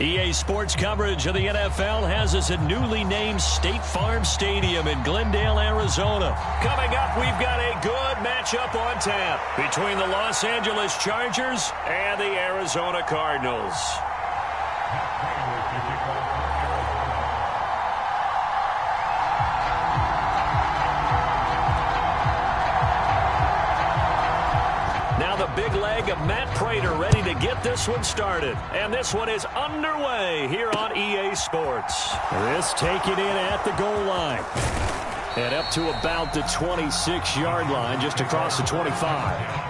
EA Sports coverage of the NFL has us at newly named State Farm Stadium in Glendale, Arizona. Coming up, we've got a good matchup on tap between the Los Angeles Chargers and the Arizona Cardinals. Big leg of Matt Prater ready to get this one started. And this one is underway here on EA Sports. This taken in at the goal line. And up to about the 26-yard line, just across the 25.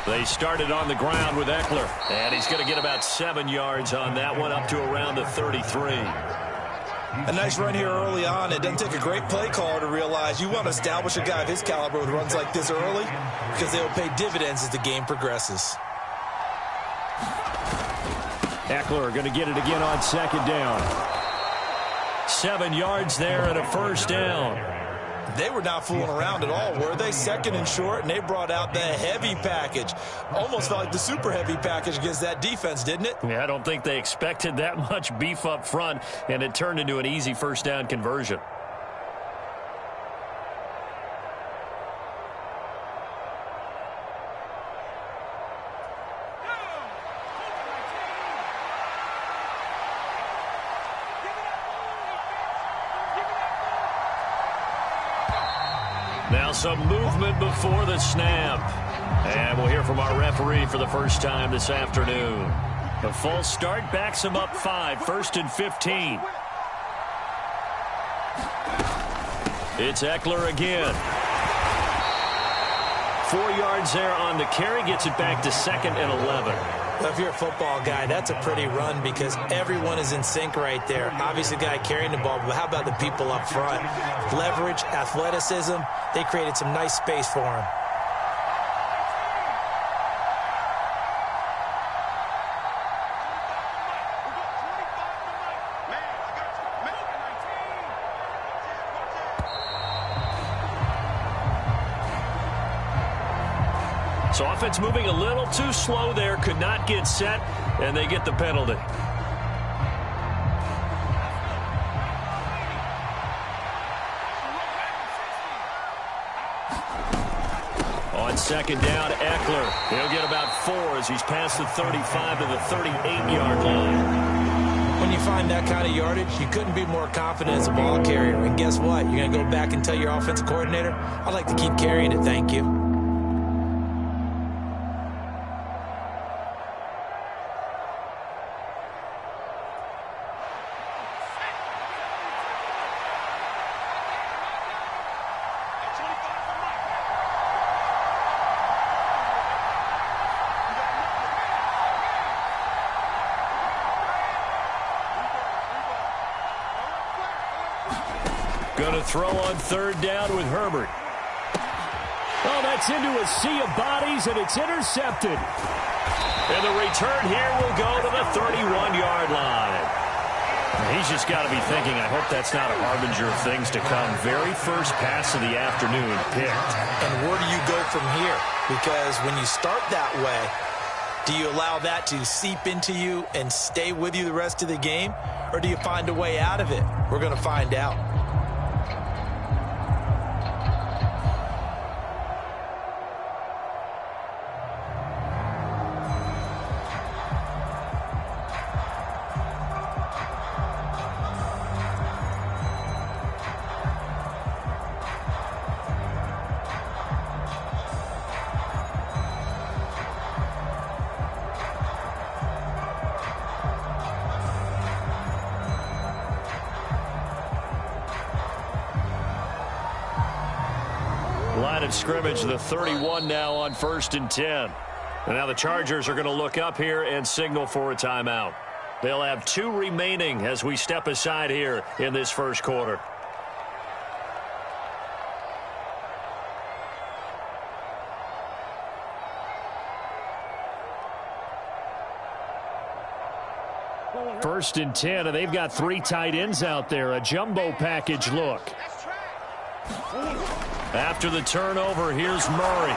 They started on the ground with Ekeler, and he's going to get about 7 yards on that one, up to around the 33. A nice run here early on. It doesn't take a great play caller to realize you want to establish a guy of his caliber with runs like this early because they will pay dividends as the game progresses. Ekeler going to get it again on second down. 7 yards there and a first down. They were not fooling around at all, were they? Second and short, and they brought out the heavy package. Almost felt like the super heavy package against that defense, didn't it? Yeah, I don't think they expected that much beef up front, and it turned into an easy first down conversion. Now some movement before the snap. And we'll hear from our referee for the first time this afternoon. A false start backs him up 5, 1st and 15. It's Ekeler again. 4 yards there on the carry, gets it back to 2nd and 11. Well, if you're a football guy, that's a pretty run because everyone is in sync right there. Obviously, the guy carrying the ball, but how about the people up front? Leverage, athleticism, they created some nice space for him. So offense moving a little too slow there, could not get set, and they get the penalty. On second down, Ekeler. He'll get about 4 as he's past the 35 to the 38-yard line. When you find that kind of yardage, you couldn't be more confident as a ball carrier. And guess what? You're going to go back and tell your offensive coordinator, I'd like to keep carrying it, thank you. Going to throw on third down with Herbert. Oh, that's into a sea of bodies, and it's intercepted. And the return here will go to the 31-yard line. He's just got to be thinking, I hope that's not a harbinger of things to come. Very first pass of the afternoon picked. And where do you go from here? Because when you start that way, do you allow that to seep into you and stay with you the rest of the game? Or do you find a way out of it? We're going to find out. Line of scrimmage, the 31 now on 1st and 10. And now the Chargers are going to look up here and signal for a timeout. They'll have 2 remaining as we step aside here in this first quarter. First and 10, and they've got 3 tight ends out there. A jumbo package look. After the turnover, here's Murray.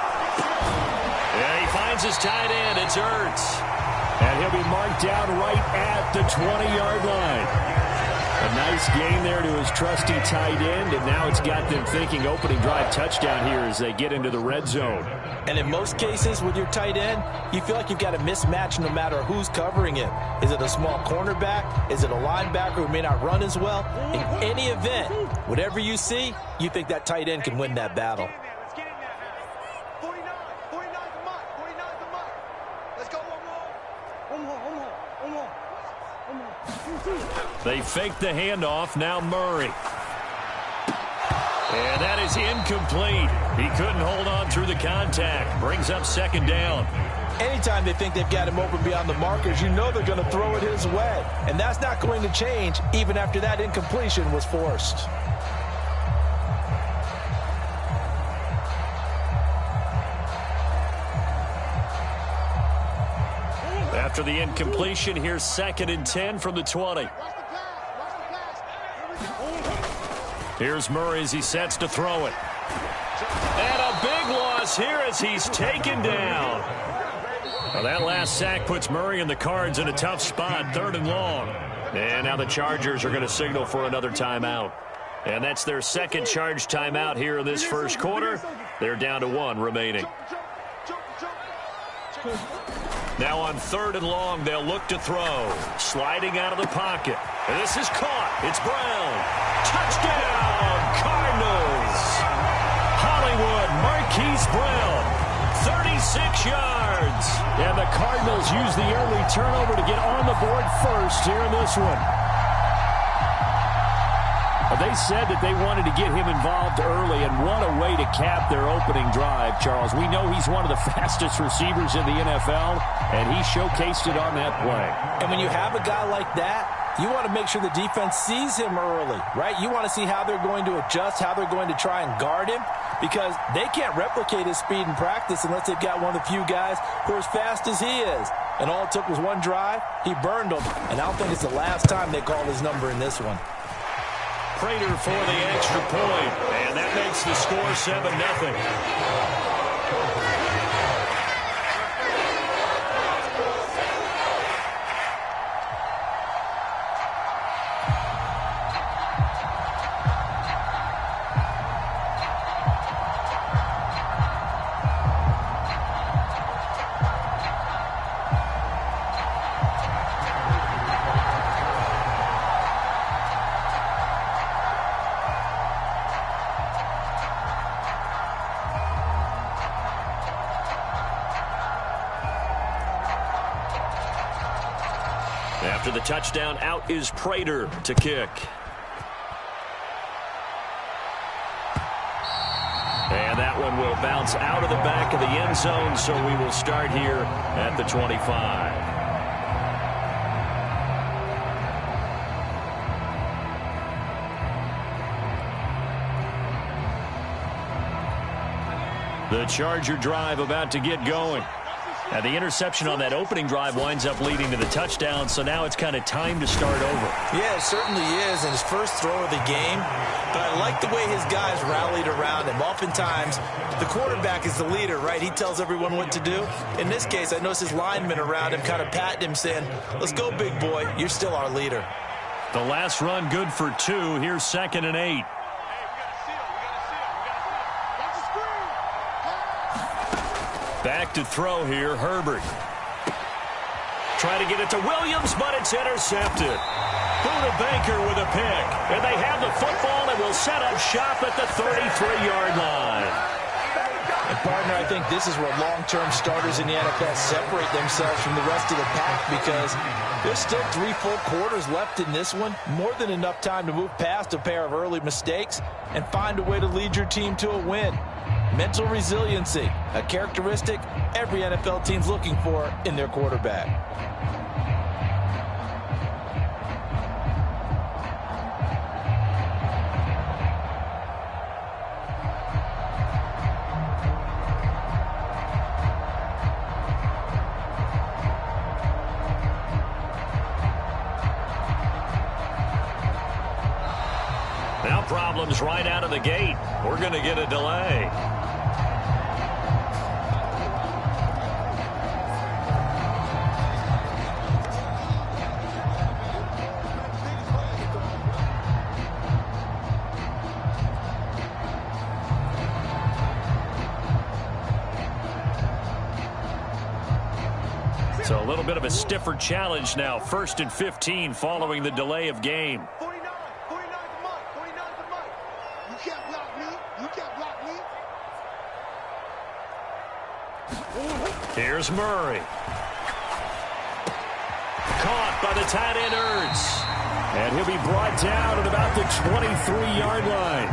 Yeah, he finds his tight end. It's Ertz. And he'll be marked down right at the 20-yard line. A nice gain there to his trusty tight end, and now it's got them thinking opening drive touchdown here as they get into the red zone. And in most cases with your tight end, you feel like you've got a mismatch no matter who's covering it. Is it a small cornerback? Is it a linebacker who may not run as well? In any event, whatever you see, you think that tight end can win that battle. They fake the handoff. Now Murray. And that is incomplete. He couldn't hold on through the contact. Brings up second down. Anytime they think they've got him open beyond the markers, you know they're going to throw it his way. And that's not going to change even after that incompletion was forced. After the incompletion, here's 2nd and 10 from the 20. Here's Murray as he sets to throw it. And a big loss here as he's taken down. Well, that last sack puts Murray and the Cards in a tough spot, 3rd and long. And now the Chargers are going to signal for another timeout. And that's their 2nd charge timeout here in this first quarter. They're down to 1 remaining. Now on 3rd and long, they'll look to throw. Sliding out of the pocket. And this is caught. It's Brown. Touchdown, Cardinals. Hollywood Marquise Brown, 36 yards. And the Cardinals use the early turnover to get on the board first here in this one. They said that they wanted to get him involved early, and what a way to cap their opening drive, Charles. We know he's one of the fastest receivers in the NFL, and he showcased it on that play. And when you have a guy like that, you want to make sure the defense sees him early, right? You want to see how they're going to adjust, how they're going to try and guard him, because they can't replicate his speed in practice unless they've got one of the few guys who are as fast as he is. And all it took was one drive. He burned them, and I don't think it's the last time they call his number in this one. Prater for the extra point, and that makes the score 7-0. After the touchdown, out is Prater to kick. And that one will bounce out of the back of the end zone, so we will start here at the 25. The Charger drive about to get going. And the interception on that opening drive winds up leading to the touchdown, so now it's kind of time to start over. Yeah, it certainly is, in his first throw of the game. But I like the way his guys rallied around him. Oftentimes, the quarterback is the leader, right? He tells everyone what to do. In this case, I noticed his linemen around him kind of patting him, saying, let's go, big boy. You're still our leader. The last run good for 2. Here's 2nd and 8. Back to throw here, Herbert. Trying to get it to Williams, but it's intercepted. Buda Baker with a pick. And they have the football and will set up shop at the 33-yard line. And, partner, I think this is where long-term starters in the NFL separate themselves from the rest of the pack, because there's still 3 full quarters left in this one. More than enough time to move past a pair of early mistakes and find a way to lead your team to a win. Mental resiliency, a characteristic every NFL team's looking for in their quarterback. Now problems right out of the gate. We're going to get a delay. So a little bit of a stiffer challenge now. 1st and 15 following the delay of game. Here's Murray. Caught by the tight end, Ertz. And he'll be brought down at about the 23-yard line.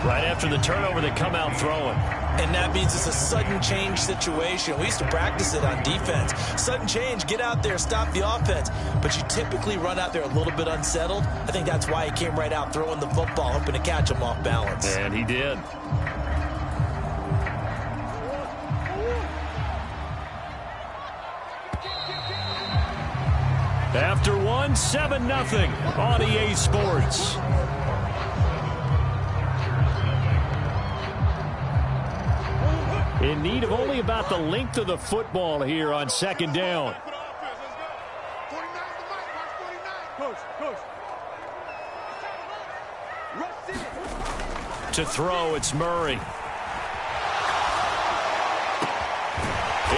Right after the turnover, they come out throwing. And that means it's a sudden change situation. We used to practice it on defense. Sudden change, get out there, stop the offense. But you typically run out there a little bit unsettled. I think that's why he came right out throwing the football, hoping to catch him off balance. And he did. After one, 7-0 on EA Sports. In need of only about the length of the football here on 2nd down. To throw, it's Murray.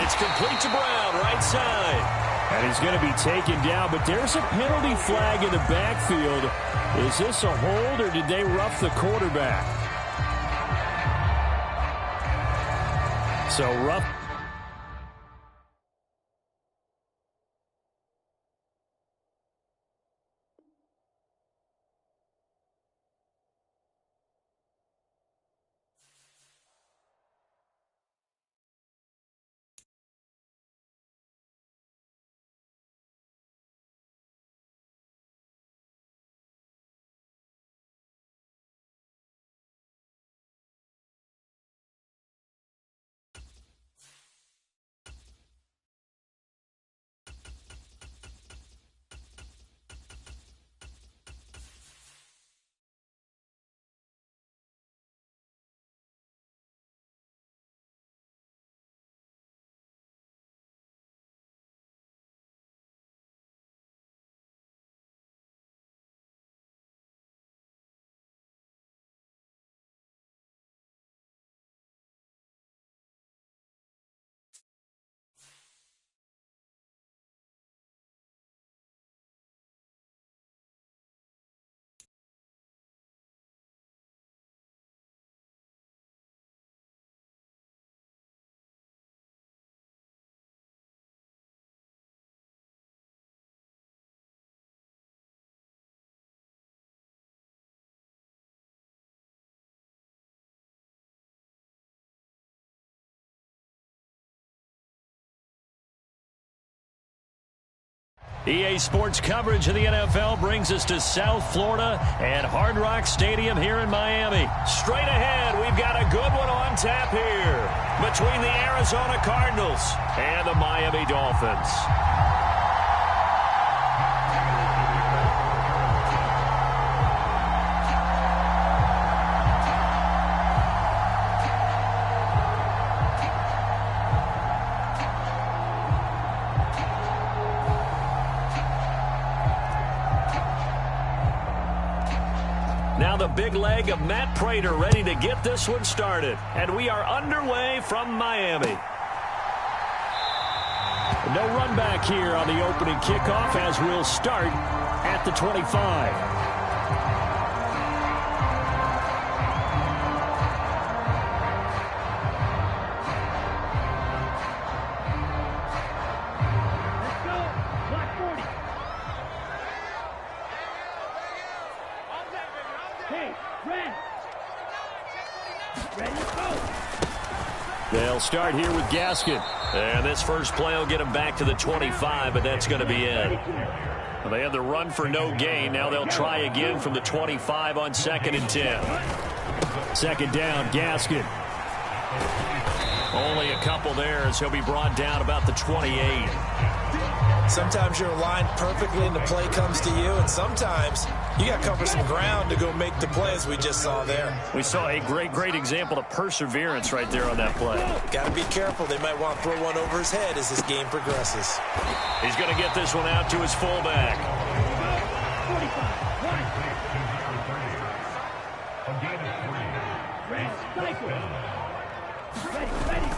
It's complete to Brown, right side. And he's going to be taken down, but there's a penalty flag in the backfield. Is this a hold, or did they rough the quarterback? So rough. EA Sports coverage of the NFL brings us to South Florida and Hard Rock Stadium here in Miami. Straight ahead, we've got a good one on tap here between the Arizona Cardinals and the Miami Dolphins. Now the big leg of Matt Prater ready to get this one started. And we are underway from Miami. No run back here on the opening kickoff as we'll start at the 25. Ready, go! They'll start here with Gaskin. And this first play will get them back to the 25, but that's going to be it. Well, they had the run for no gain. Now they'll try again from the 25 on 2nd and 10. Second down, Gaskin. Only a couple there as he'll be brought down about the 28. Sometimes you're aligned perfectly and the play comes to you, and sometimes you got to cover some ground to go make the play, as we just saw there. We saw a great example of perseverance right there on that play. Got to be careful. They might want to throw one over his head as this game progresses. He's going to get this one out to his fullback.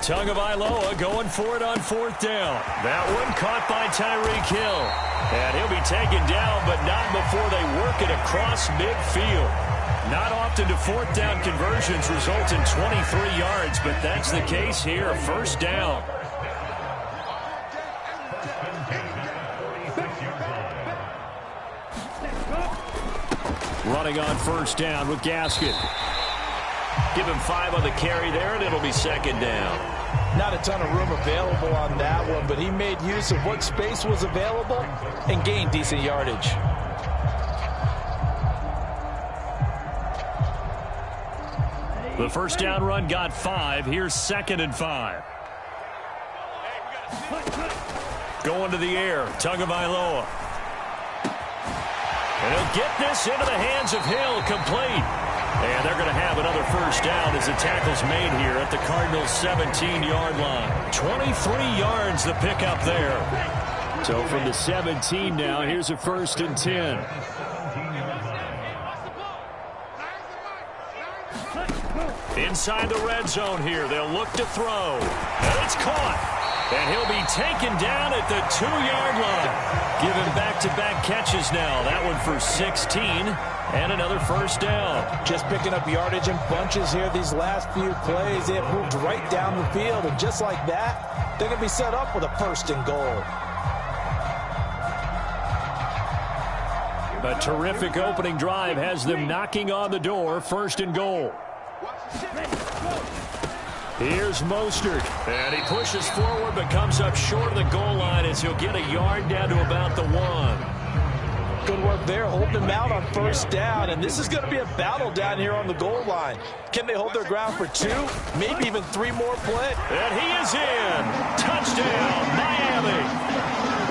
Tagovailoa going for it on 4th down. That one caught by Tyreek Hill. And he'll be taken down, but not before they work it across midfield. Not often do 4th down conversions result in 23 yards, but that's the case here. 1st down. Running on 1st down with Gaskin. Give him 5 on the carry there, and it'll be 2nd down. Not a ton of room available on that one, but he made use of what space was available and gained decent yardage. The 1st down run got 5. Here's 2nd and 5. Going to the air, Tagovailoa. And he'll get this into the hands of Hill, complete. And they're going to have another 1st down as the tackle's made here at the Cardinals' 17-yard line. 23 yards the pickup there. So from the 17 now, here's a 1st and 10. Inside the red zone here, they'll look to throw. And it's caught. And he'll be taken down at the 2-yard line. Given back-to-back catches now. That one for 16 and another 1st down. Just picking up yardage in bunches here these last few plays. They have moved right down the field, and just like that, they're going to be set up with a 1st and goal. A terrific opening drive has them knocking on the door. 1st and goal. Here's Mostert. And he pushes forward but comes up short of the goal line as he'll get a yard down to about the 1. Good work there, holding him out on 1st down. And this is going to be a battle down here on the goal line. Can they hold their ground for 2, maybe even 3 more plays? And he is in. Touchdown, Miami.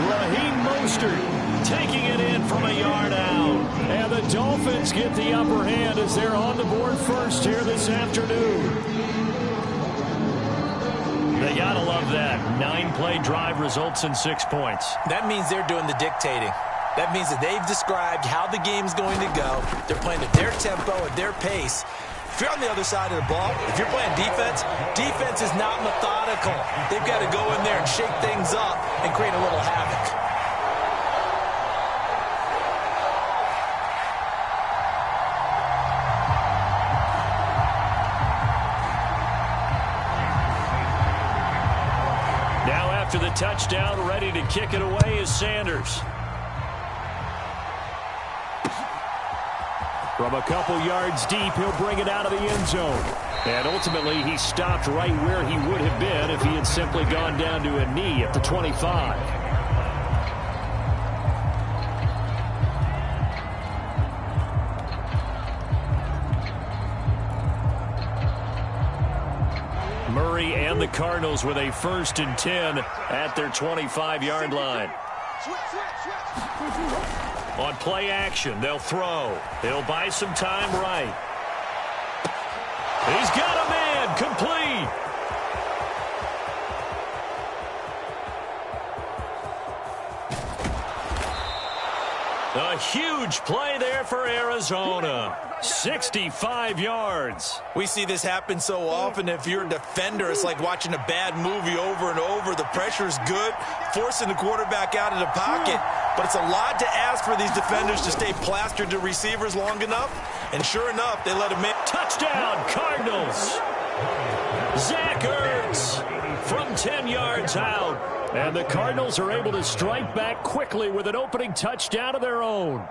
Raheem Mostert taking it in from a yard out. And the Dolphins get the upper hand as they're on the board first here this afternoon. They gotta love that. 9-play drive results in 6 points. That means they're doing the dictating. That means that they've described how the game's going to go. They're playing at their tempo, at their pace. If you're on the other side of the ball, if you're playing defense, defense is not methodical. They've got to go in there and shake things up and create a little havoc. After the touchdown, ready to kick it away is Sanders. From a couple yards deep, he'll bring it out of the end zone. And ultimately, he stopped right where he would have been if he had simply gone down to a knee at the 25. Murray and the Cardinals with a 1st and 10 at their 25-yard line. On play action, they'll throw. They'll buy some time right. He's got a man, complete. A huge play there for Arizona. 65 yards. We see this happen so often. If you're a defender, it's like watching a bad movie over and over. The pressure is good, forcing the quarterback out of the pocket. But it's a lot to ask for these defenders to stay plastered to receivers long enough. And sure enough, they let him in. Touchdown, Cardinals. Zach Ertz from 10 yards out. And the Cardinals are able to strike back quickly with an opening touchdown of their own.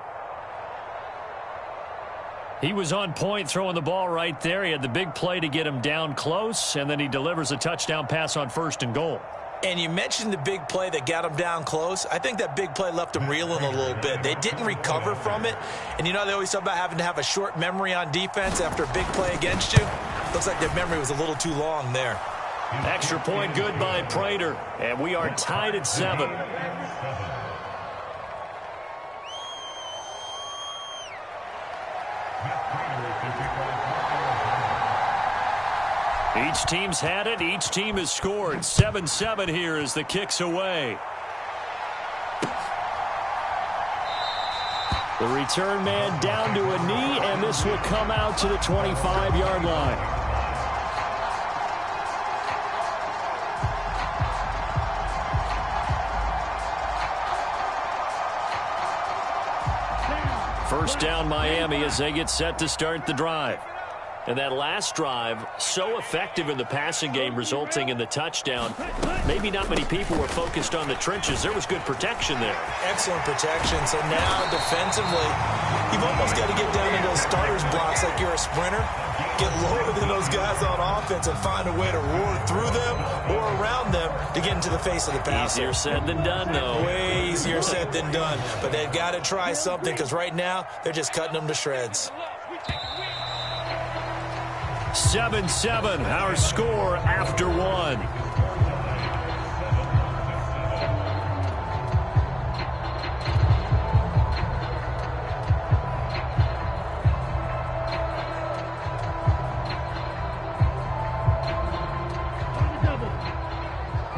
He was on point throwing the ball right there. He had the big play to get him down close, and then he delivers a touchdown pass on 1st and goal. And you mentioned the big play that got him down close. I think that big play left him reeling a little bit. They didn't recover from it. And, you know, they always talk about having to have a short memory on defense after a big play against you. Looks like their memory was a little too long there. Extra point good by Prater, and we are tied at 7. Each team's had it. Each team has scored. 7-7 here as the kick's away. The return man down to a knee, and this will come out to the 25-yard line. First down, Miami, as they get set to start the drive. And that last drive, so effective in the passing game, resulting in the touchdown. Maybe not many people were focused on the trenches. There was good protection there. Excellent protection. So now, defensively, you've almost got to get down into those starters blocks like you're a sprinter. Get lower than those guys on offense and find a way to roar through them or around them to get into the face of the passer. Easier said than done, though. Way easier said than done. But they've got to try something because right now, they're just cutting them to shreds. 7-7, our score after 1.